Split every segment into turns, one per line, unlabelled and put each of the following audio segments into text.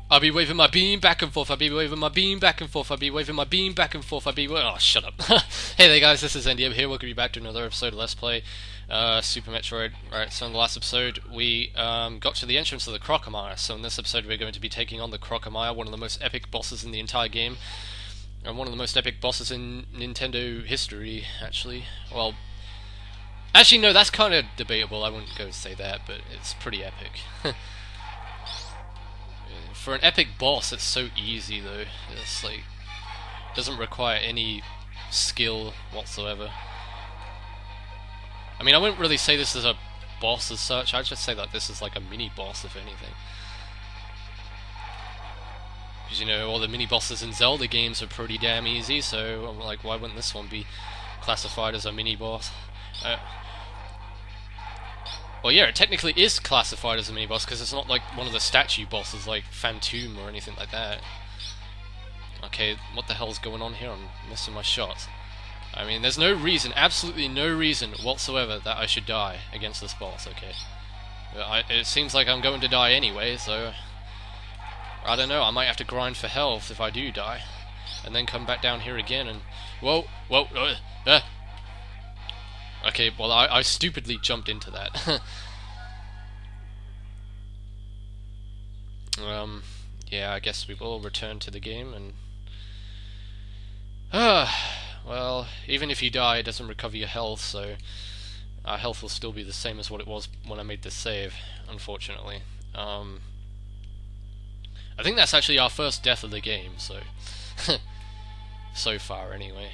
I'll be waving my beam back and forth. I'll be waving my beam back and forth. I'll be waving my beam back and forth. I'll be oh, shut up. Hey there, guys. This is Andy here. Welcome you back to another episode of Let's Play Super Metroid. Right. So in the last episode, we got to the entrance of the Crocomire. So in this episode, we're going to be taking on the Crocomire, one of the most epic bosses in the entire game, and one of the most epic bosses in Nintendo history. Actually, no. That's kind of debatable. I wouldn't go say that, but it's pretty epic. For an epic boss, it's so easy though. It's like doesn't require any skill whatsoever. I mean, I wouldn't really say this is a boss as such. I'd just say that this is like a mini boss, if anything. Because you know, all the mini bosses in Zelda games are pretty damn easy. So I'm like, why wouldn't this one be classified as a mini boss? Well, yeah, it technically is classified as a mini-boss, because it's not like one of the statue bosses like Phantom or anything like that. Okay, what the hell's going on here? I'm missing my shot. I mean, there's no reason, absolutely no reason whatsoever that I should die against this boss, okay? It seems like I'm going to die anyway, so I don't know, I might have to grind for health if I do die. And then come back down here again and... Whoa! Okay, well, I stupidly jumped into that. Yeah, I guess we will return to the game and... well, even if you die, it doesn't recover your health, so... Our health will still be the same as what it was when I made this save, unfortunately. I think that's actually our first death of the game, so... so far, anyway.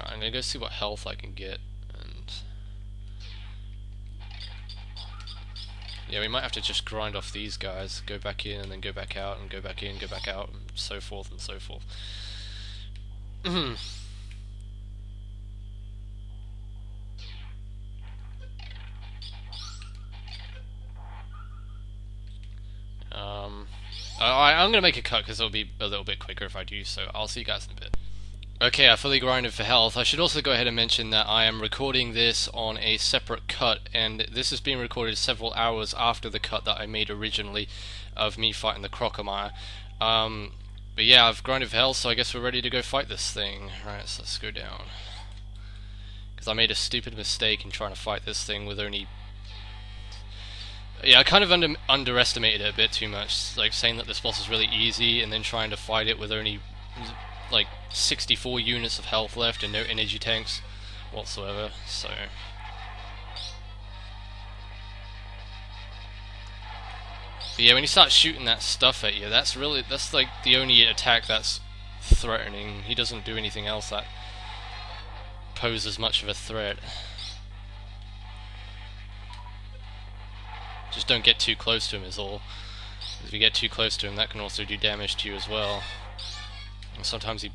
I'm gonna go see what health I can get, and yeah, we might have to just grind off these guys, go back in, and then go back out, and go back in, go back out, and so forth and so forth. I'm gonna make a cut because it'll be a little bit quicker if I do so. I'll see you guys in a bit. Okay, I fully grinded for health. I should also go ahead and mention that I am recording this on a separate cut, and this is being recorded several hours after the cut that I made originally of me fighting the Crocomire. But yeah, I've grinded for health, so I guess we're ready to go fight this thing. Right, so let's go down. Because I made a stupid mistake in trying to fight this thing with only... Yeah, I kind of underestimated it a bit too much, like saying that this boss is really easy, and then trying to fight it with only... like 64 units of health left and no energy tanks whatsoever, so but yeah, when you start shooting that stuff at you, that's like the only attack that's threatening. He doesn't do anything else that poses much of a threat. Just don't get too close to him is all. If you get too close to him, that can also do damage to you as well. And sometimes he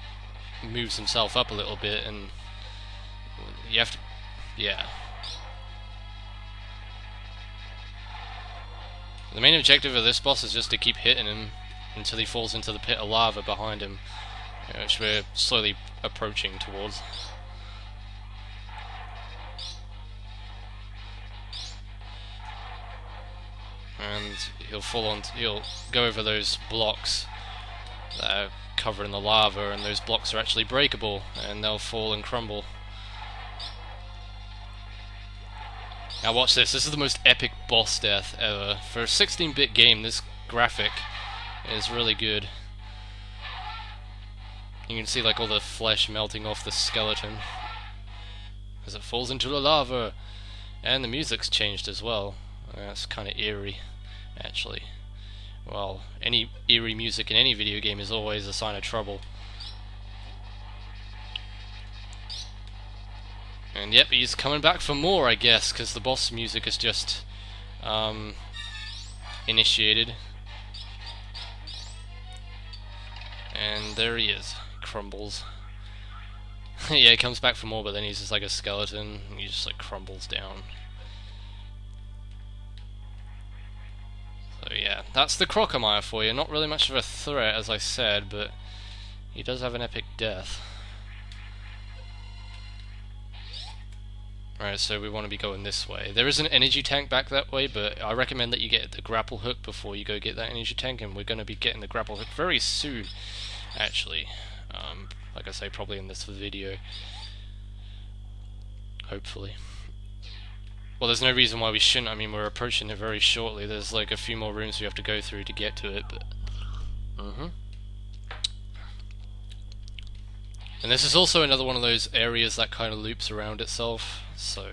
moves himself up a little bit, and you have to, yeah. The main objective of this boss is just to keep hitting him until he falls into the pit of lava behind him, which we're slowly approaching towards. And he'll go over those blocks that are covering the lava, and those blocks are actually breakable, and they'll fall and crumble. Now watch this. This is the most epic boss death ever. For a 16-bit game, this graphic is really good. You can see like all the flesh melting off the skeleton as it falls into the lava, and the music's changed as well. That's kind of eerie, actually. Well, any eerie music in any video game is always a sign of trouble. And yep, he's coming back for more, I guess, because the boss music is just initiated. And there he is, crumbles. Yeah, he comes back for more, but then he's just like a skeleton, and he just like crumbles down. So yeah, that's the Crocomire for you. Not really much of a threat, as I said, but he does have an epic death. Alright, so we want to be going this way. There is an energy tank back that way, but I recommend that you get the grapple hook before you go get that energy tank, and we're going to be getting the grapple hook very soon, actually. Like I say, probably in this video. Hopefully. Well, there's no reason why we shouldn't. I mean, we're approaching it very shortly. There's like a few more rooms we have to go through to get to it, but... And this is also another one of those areas that kind of loops around itself, so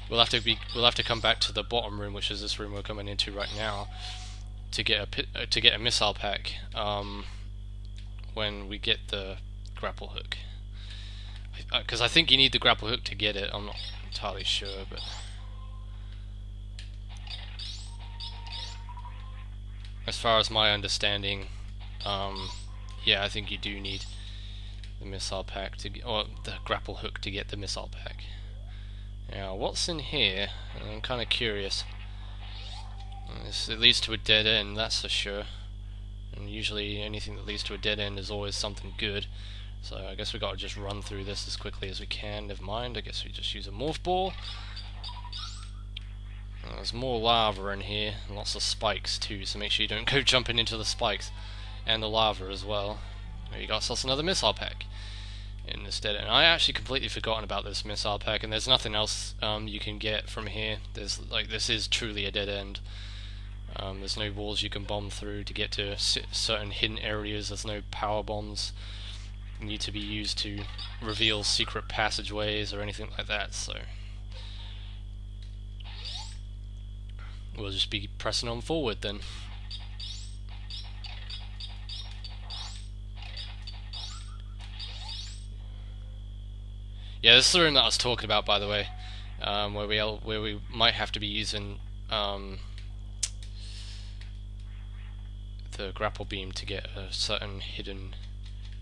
we'll have to come back to the bottom room, which is this room we're coming into right now, to get a missile pack when we get the grapple hook. Because I think you need the grapple hook to get it. I'm not entirely sure, but as far as my understanding, yeah, I think you do need the missile pack to get, or the grapple hook to get the missile pack. Now, what's in here? I'm kind of curious. It leads to a dead end, that's for sure. And usually anything that leads to a dead end is always something good. So I guess we got to just run through this as quickly as we can. Never mind, I guess we just use a morph ball. There's more lava in here, and lots of spikes too, so make sure you don't go jumping into the spikes and the lava as well. There you got ourselves another missile pack in this dead end. I actually completely forgotten about this missile pack, and there's nothing else you can get from here. There's this is truly a dead end. There's no walls you can bomb through to get to certain hidden areas. There's no power bombs need to be used to reveal secret passageways or anything like that, so we'll just be pressing on forward then. Yeah, this is the room that I was talking about, by the way, where we might have to be using the grapple beam to get a certain hidden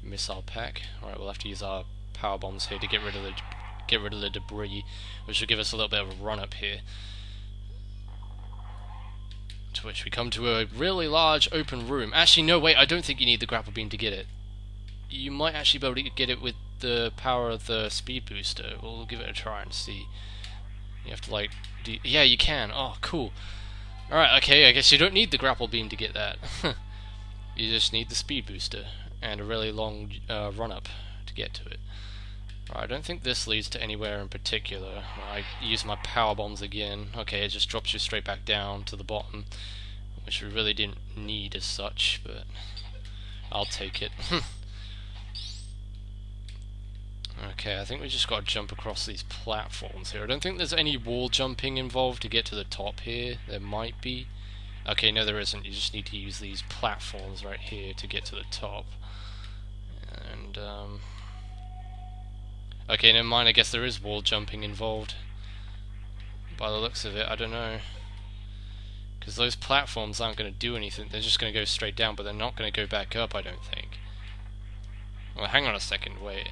missile pack. Alright, we'll have to use our power bombs here to get rid of the debris, which will give us a little bit of a run up here. To which we come to a really large open room. Actually, no, wait, I don't think you need the grapple beam to get it. You might actually be able to get it with the power of the speed booster. We'll give it a try and see. You have to like yeah, you can. Oh, cool. Alright, okay, I guess you don't need the grapple beam to get that. You just need the speed booster and a really long run up to get to it. Right, I don't think this leads to anywhere in particular. I use my power bombs again. Okay, it just drops you straight back down to the bottom, which we really didn't need as such, but I'll take it. Okay, I think we just got to jump across these platforms here. I don't think there's any wall jumping involved to get to the top here. There might be. Okay, no, there isn't. You just need to use these platforms right here to get to the top. And, okay, never mind, I guess there is wall jumping involved. By the looks of it, I don't know. Because those platforms aren't going to do anything. They're just going to go straight down, but they're not going to go back up, I don't think. Well, hang on a second, wait.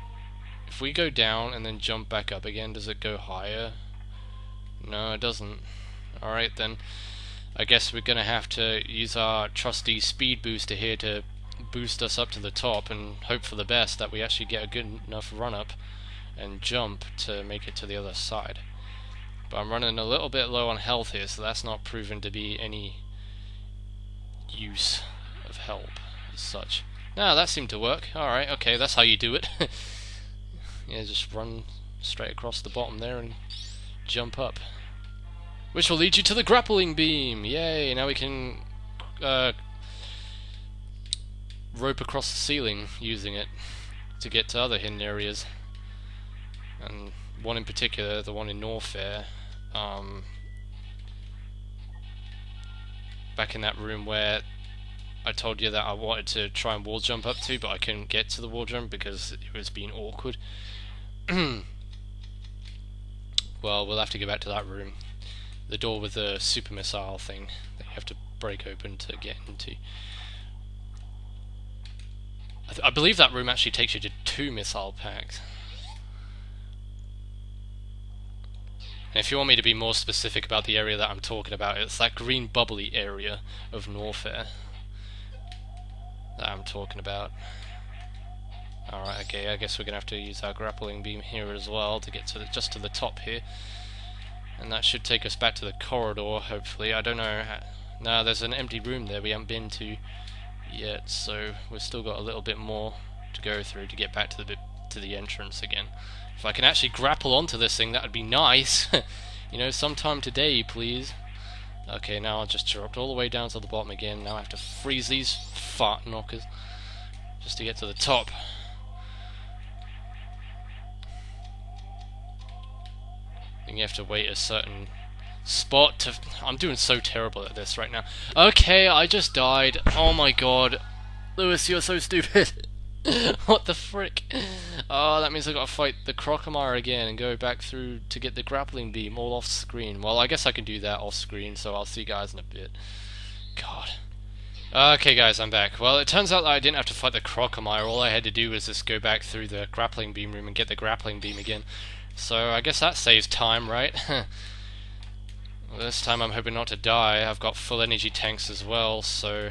If we go down and then jump back up again, does it go higher? No, it doesn't. Alright then. I guess we're going to have to use our trusty speed booster here to boost us up to the top and hope for the best that we actually get a good enough run up and jump to make it to the other side. But I'm running a little bit low on health here, so that's not proven to be any use of help as such. No, that seemed to work. Alright, okay, that's how you do it. Yeah, just run straight across the bottom there and jump up. Which will lead you to the grappling beam! Yay! Now we can rope across the ceiling using it to get to other hidden areas. And one in particular, the one in Norfair, back in that room where I told you that I wanted to try and wall jump up to, but I couldn't get to the wall jump because it was being awkward. Well, we'll have to go back to that room. The door with the super missile thing that you have to break open to get into. I believe that room actually takes you to 2 missile packs. And if you want me to be more specific about the area that I'm talking about, it's that green bubbly area of Norfair that I'm talking about. Alright, okay, I guess we're gonna have to use our grappling beam here as well to get to just to the top here. And that should take us back to the corridor, hopefully. I don't know. No, there's an empty room there we haven't been to yet, so we've still got a little bit more to go through to get back to the entrance again. If I can actually grapple onto this thing, that would be nice. You know, sometime today, please. Okay, now I just dropped all the way down to the bottom again. Now I have to freeze these fart knockers just to get to the top. And you have to wait a certain spot to... I'm doing so terrible at this right now. Okay, I just died. Oh my god. Lewis, you're so stupid. What the frick? Oh, that means I gotta fight the Crocomire again and go back through to get the grappling beam all off screen. Well, I guess I can do that off screen, so I'll see you guys in a bit. God. Okay guys, I'm back. Well, it turns out that I didn't have to fight the Crocomire. All I had to do was just go back through the grappling beam room and get the grappling beam again. So I guess that saves time, right? Well, this time I'm hoping not to die. I've got full energy tanks as well, so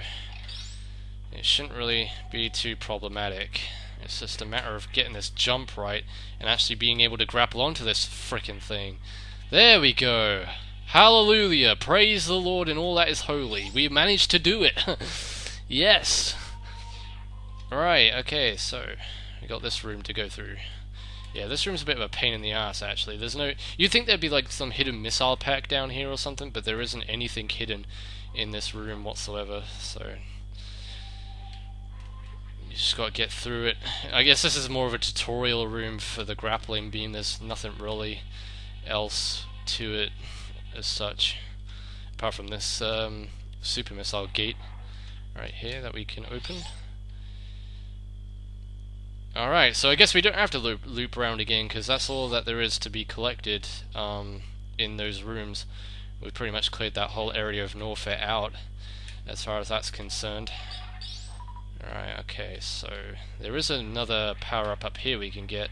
it shouldn't really be too problematic. It's just a matter of getting this jump right and actually being able to grapple onto this frickin' thing. There we go! Hallelujah! Praise the Lord and all that is holy. We managed to do it! Yes! Right, okay, so we got this room to go through. Yeah, this room's a bit of a pain in the ass, actually. There's no... You'd think there'd be like some hidden missile pack down here or something, but there isn't anything hidden in this room whatsoever, so... You just gotta get through it. I guess this is more of a tutorial room for the grappling beam. There's nothing really else to it as such, apart from this super missile gate right here that we can open. Alright, so I guess we don't have to loop around again, because that's all that there is to be collected in those rooms. We've pretty much cleared that whole area of Norfair out, as far as that's concerned. Alright, okay, so there is another power-up up here we can get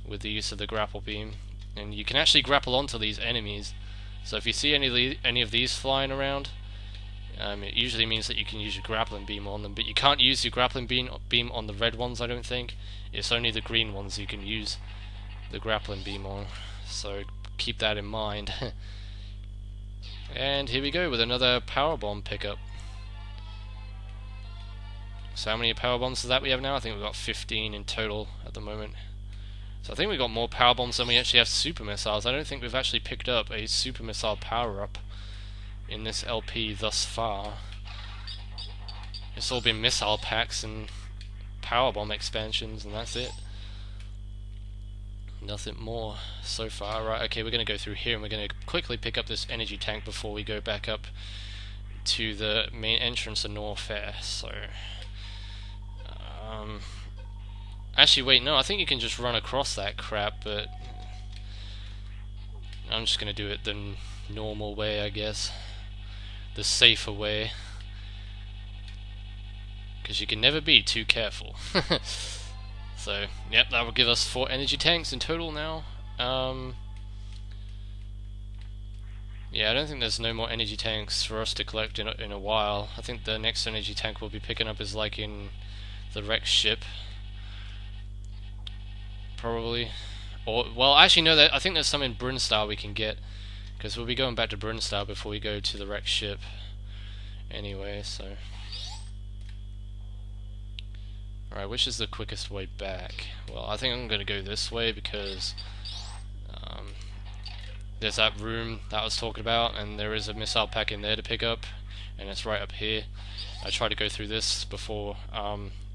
with the use of the grapple beam. And you can actually grapple onto these enemies. So if you see any of these flying around, it usually means that you can use your grappling beam on them, but you can't use your grappling beam on the red ones, I don't think. It's only the green ones you can use the grappling beam on, so keep that in mind. And here we go with another power bomb pickup. So how many power bombs is that we have now? I think we've got 15 in total at the moment. So I think we've got more power bombs than we actually have super missiles. I don't think we've actually picked up a super missile power-up in this LP thus far. It's all been missile packs and power bomb expansions, and that's it. Nothing more so far. Right, okay, we're going to go through here and we're going to quickly pick up this energy tank before we go back up to the main entrance of Norfair. So, actually, wait, no, I think you can just run across that crap, but I'm just going to do it the normal way, I guess. The safer way. Because you can never be too careful. So, yep, that will give us 4 energy tanks in total now. Yeah, I don't think there's no more energy tanks for us to collect in a while. I think the next energy tank we'll be picking up is like in the wrecked ship. Probably. Or, well, actually no, I think there's some in Brinstar we can get. Because we'll be going back to Brinstar before we go to the wrecked ship. Anyway, so... Alright, which is the quickest way back? Well, I think I'm going to go this way because there's that room that I was talking about, and there is a missile pack in there to pick up, and it's right up here. I tried to go through this before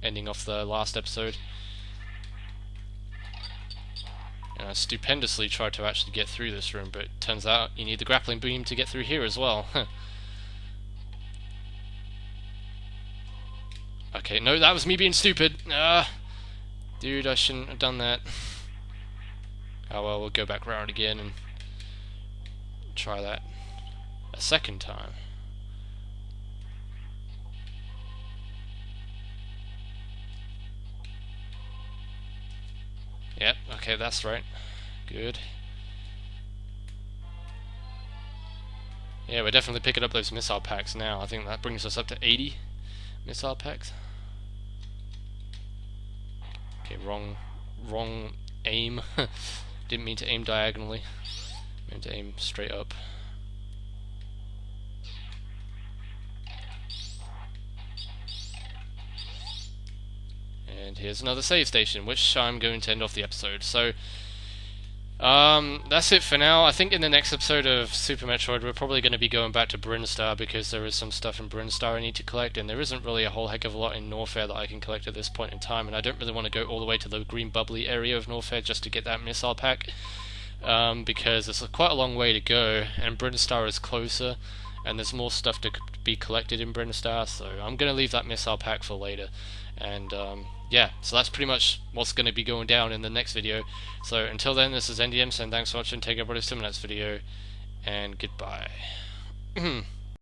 ending off the last episode, and I stupendously tried to actually get through this room, but it turns out you need the grappling beam to get through here as well. Okay, no, that was me being stupid. Dude, I shouldn't have done that. Oh well, we'll go back round again and try that a second time. Yep, okay, that's right. Good. Yeah, we're definitely picking up those missile packs now. I think that brings us up to 80 missile packs. Okay, wrong aim. Didn't mean to aim diagonally. Meant to aim straight up. And here's another save station, which I'm going to end off the episode. So, that's it for now. I think in the next episode of Super Metroid, we're probably going to be going back to Brinstar, because there is some stuff in Brinstar I need to collect, and there isn't really a whole heck of a lot in Norfair that I can collect at this point in time, and I don't really want to go all the way to the green bubbly area of Norfair just to get that missile pack, because it's quite a long way to go, and Brinstar is closer, and there's more stuff to be collected in Brinstar, so I'm going to leave that missile pack for later. And yeah, so that's pretty much what's going to be going down in the next video. So until then, this is NDM saying thanks for watching, take everybody to the next video, and goodbye.